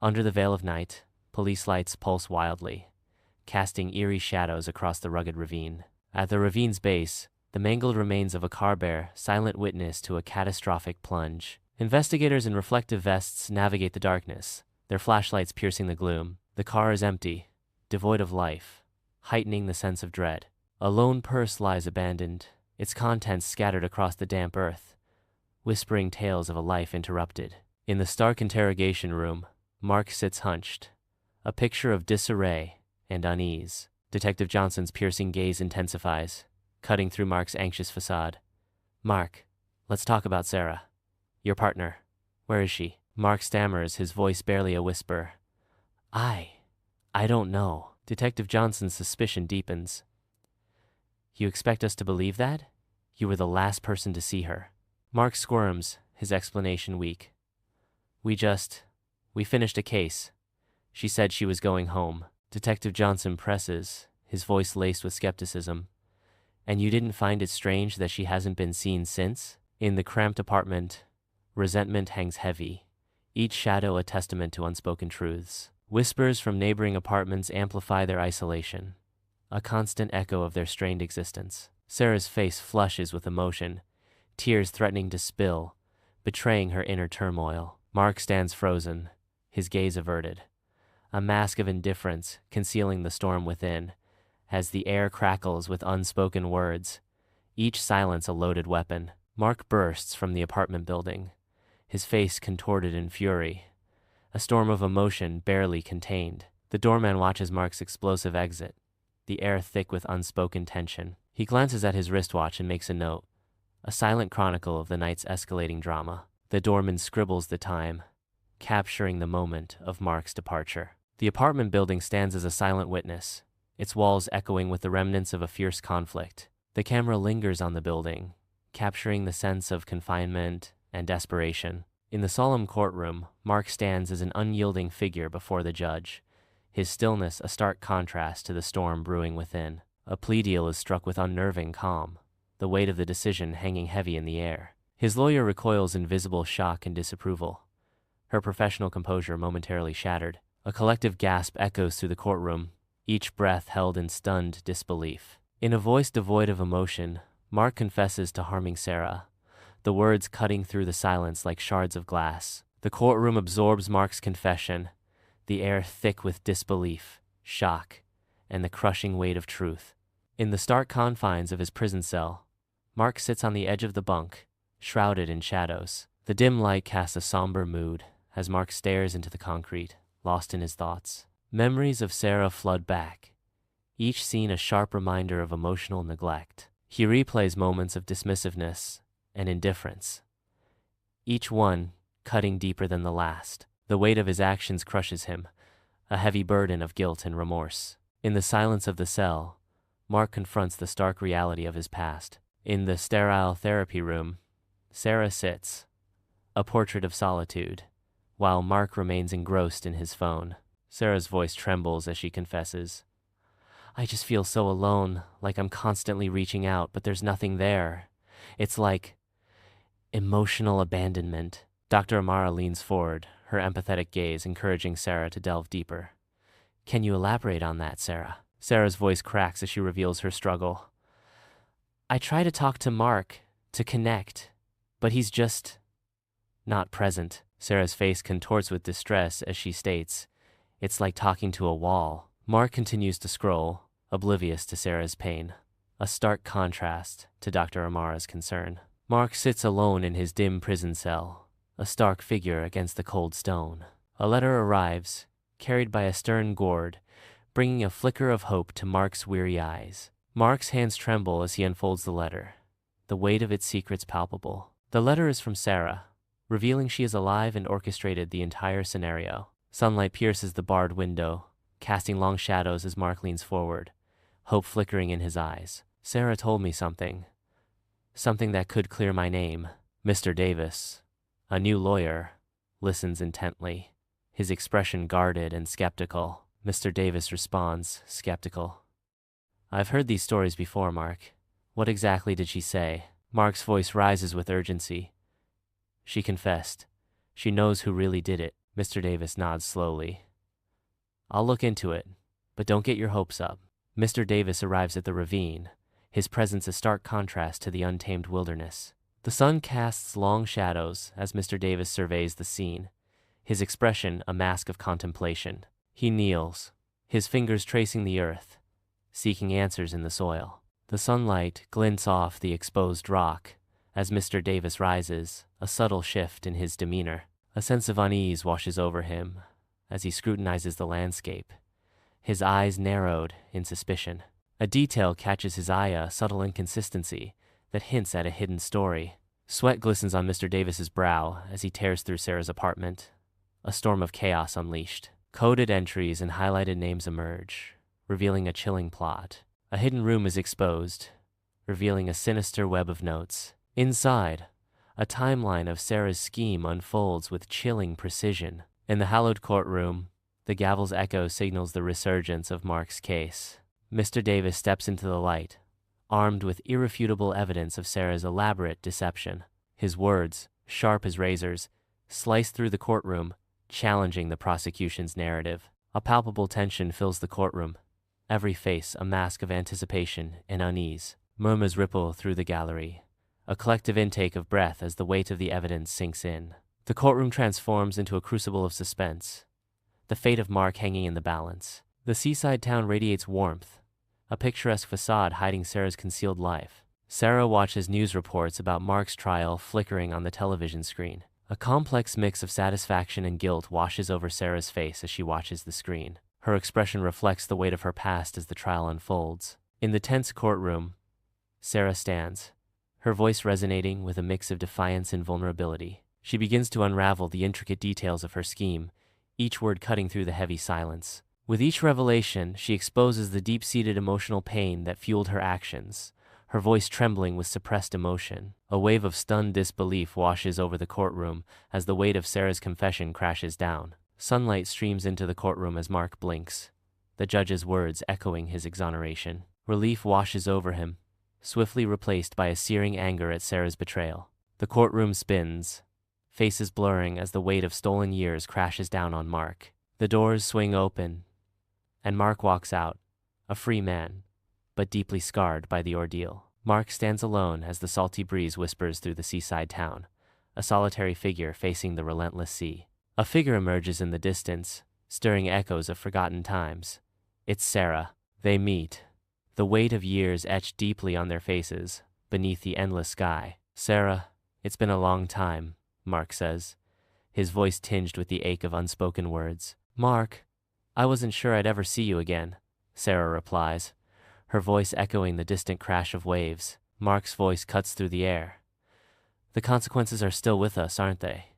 Under the veil of night, police lights pulse wildly, casting eerie shadows across the rugged ravine. At the ravine's base, the mangled remains of a car bear silent witness to a catastrophic plunge. Investigators in reflective vests navigate the darkness, their flashlights piercing the gloom. The car is empty, devoid of life, heightening the sense of dread. A lone purse lies abandoned, its contents scattered across the damp earth, whispering tales of a life interrupted. In the stark interrogation room, Mark sits hunched, a picture of disarray and unease. Detective Johnson's piercing gaze intensifies, cutting through Mark's anxious facade. "Mark, let's talk about Sarah. Your partner. Where is she?" Mark stammers, his voice barely a whisper. I don't know." Detective Johnson's suspicion deepens. "You expect us to believe that? You were the last person to see her." Mark squirms, his explanation weak. We finished a case. She said she was going home." Detective Johnson presses, his voice laced with skepticism. "And you didn't find it strange that she hasn't been seen since?" In the cramped apartment, resentment hangs heavy, each shadow a testament to unspoken truths. Whispers from neighboring apartments amplify their isolation, a constant echo of their strained existence. Sarah's face flushes with emotion, tears threatening to spill, betraying her inner turmoil. Mark stands frozen, his gaze averted, a mask of indifference concealing the storm within. As the air crackles with unspoken words, each silence a loaded weapon, Mark bursts from the apartment building, his face contorted in fury, a storm of emotion barely contained. The doorman watches Mark's explosive exit, the air thick with unspoken tension. He glances at his wristwatch and makes a note, a silent chronicle of the night's escalating drama. The doorman scribbles the time, capturing the moment of Mark's departure. The apartment building stands as a silent witness, its walls echoing with the remnants of a fierce conflict. The camera lingers on the building, capturing the sense of confinement and desperation. In the solemn courtroom, Mark stands as an unyielding figure before the judge, his stillness a stark contrast to the storm brewing within. A plea deal is struck with unnerving calm, the weight of the decision hanging heavy in the air. His lawyer recoils in visible shock and disapproval, her professional composure momentarily shattered. A collective gasp echoes through the courtroom, each breath held in stunned disbelief. In a voice devoid of emotion, Mark confesses to harming Sarah, the words cutting through the silence like shards of glass. The courtroom absorbs Mark's confession, the air thick with disbelief, shock, and the crushing weight of truth. In the stark confines of his prison cell, Mark sits on the edge of the bunk, shrouded in shadows. The dim light casts a somber mood as Mark stares into the concrete, lost in his thoughts. Memories of Sarah flood back, each scene a sharp reminder of emotional neglect. He replays moments of dismissiveness and indifference, each one cutting deeper than the last. The weight of his actions crushes him, a heavy burden of guilt and remorse. In the silence of the cell, Mark confronts the stark reality of his past. In the sterile therapy room, Sarah sits, a portrait of solitude, while Mark remains engrossed in his phone. Sarah's voice trembles as she confesses, "I just feel so alone, like I'm constantly reaching out, but there's nothing there. It's like emotional abandonment." Dr. Amara leans forward, her empathetic gaze encouraging Sarah to delve deeper. "Can you elaborate on that, Sarah?" Sarah's voice cracks as she reveals her struggle. "I try to talk to Mark, to connect, but he's just not present." Sarah's face contorts with distress as she states, "It's like talking to a wall." Mark continues to scroll, oblivious to Sarah's pain, a stark contrast to Dr. Amara's concern. Mark sits alone in his dim prison cell, a stark figure against the cold stone. A letter arrives, carried by a stern guard, bringing a flicker of hope to Mark's weary eyes. Mark's hands tremble as he unfolds the letter, the weight of its secrets palpable. The letter is from Sarah, revealing she is alive and orchestrated the entire scenario. Sunlight pierces the barred window, casting long shadows as Mark leans forward, hope flickering in his eyes. "Sarah told me something that could clear my name." Mr. Davis, a new lawyer, listens intently, his expression guarded and skeptical. Mr. Davis responds, skeptical. "I've heard these stories before, Mark. What exactly did she say?" Mark's voice rises with urgency. "She confessed. She knows who really did it." Mr. Davis nods slowly. I'll look into it, but don't get your hopes up. Mr. Davis arrives at the ravine, his presence a stark contrast to the untamed wilderness. The sun casts long shadows as Mr. Davis surveys the scene, his expression a mask of contemplation. He kneels, his fingers tracing the earth, seeking answers in the soil. The sunlight glints off the exposed rock as Mr. Davis rises, a subtle shift in his demeanor. A sense of unease washes over him as he scrutinizes the landscape, his eyes narrowed in suspicion. A detail catches his eye, a subtle inconsistency that hints at a hidden story. Sweat glistens on Mr. Davis's brow as he tears through Sarah's apartment, a storm of chaos unleashed. Coded entries and highlighted names emerge, revealing a chilling plot. A hidden room is exposed, revealing a sinister web of notes. Inside, a timeline of Sarah's scheme unfolds with chilling precision. In the hallowed courtroom, the gavel's echo signals the resurgence of Mark's case. Mr. Davis steps into the light, armed with irrefutable evidence of Sarah's elaborate deception. His words, sharp as razors, slice through the courtroom, challenging the prosecution's narrative. A palpable tension fills the courtroom, every face a mask of anticipation and unease. Murmurs ripple through the gallery, a collective intake of breath as the weight of the evidence sinks in. The courtroom transforms into a crucible of suspense, the fate of Mark hanging in the balance. The seaside town radiates warmth, a picturesque facade hiding Sarah's concealed life. Sarah watches news reports about Mark's trial flickering on the television screen. A complex mix of satisfaction and guilt washes over Sarah's face as she watches the screen. Her expression reflects the weight of her past as the trial unfolds. In the tense courtroom, Sarah stands, her voice resonating with a mix of defiance and vulnerability. She begins to unravel the intricate details of her scheme, each word cutting through the heavy silence. With each revelation, she exposes the deep-seated emotional pain that fueled her actions, her voice trembling with suppressed emotion. A wave of stunned disbelief washes over the courtroom as the weight of Sarah's confession crashes down. Sunlight streams into the courtroom as Mark blinks, the judge's words echoing his exoneration. Relief washes over him, swiftly replaced by a searing anger at Sarah's betrayal. The courtroom spins, faces blurring as the weight of stolen years crashes down on Mark. The doors swing open, and Mark walks out, a free man, but deeply scarred by the ordeal. Mark stands alone as the salty breeze whispers through the seaside town, a solitary figure facing the relentless sea. A figure emerges in the distance, stirring echoes of forgotten times. It's Sarah. They meet, the weight of years etched deeply on their faces, beneath the endless sky. "Sarah, it's been a long time," Mark says, his voice tinged with the ache of unspoken words. "Mark, I wasn't sure I'd ever see you again," Sarah replies, her voice echoing the distant crash of waves. Mark's voice cuts through the air. "The consequences are still with us, aren't they?"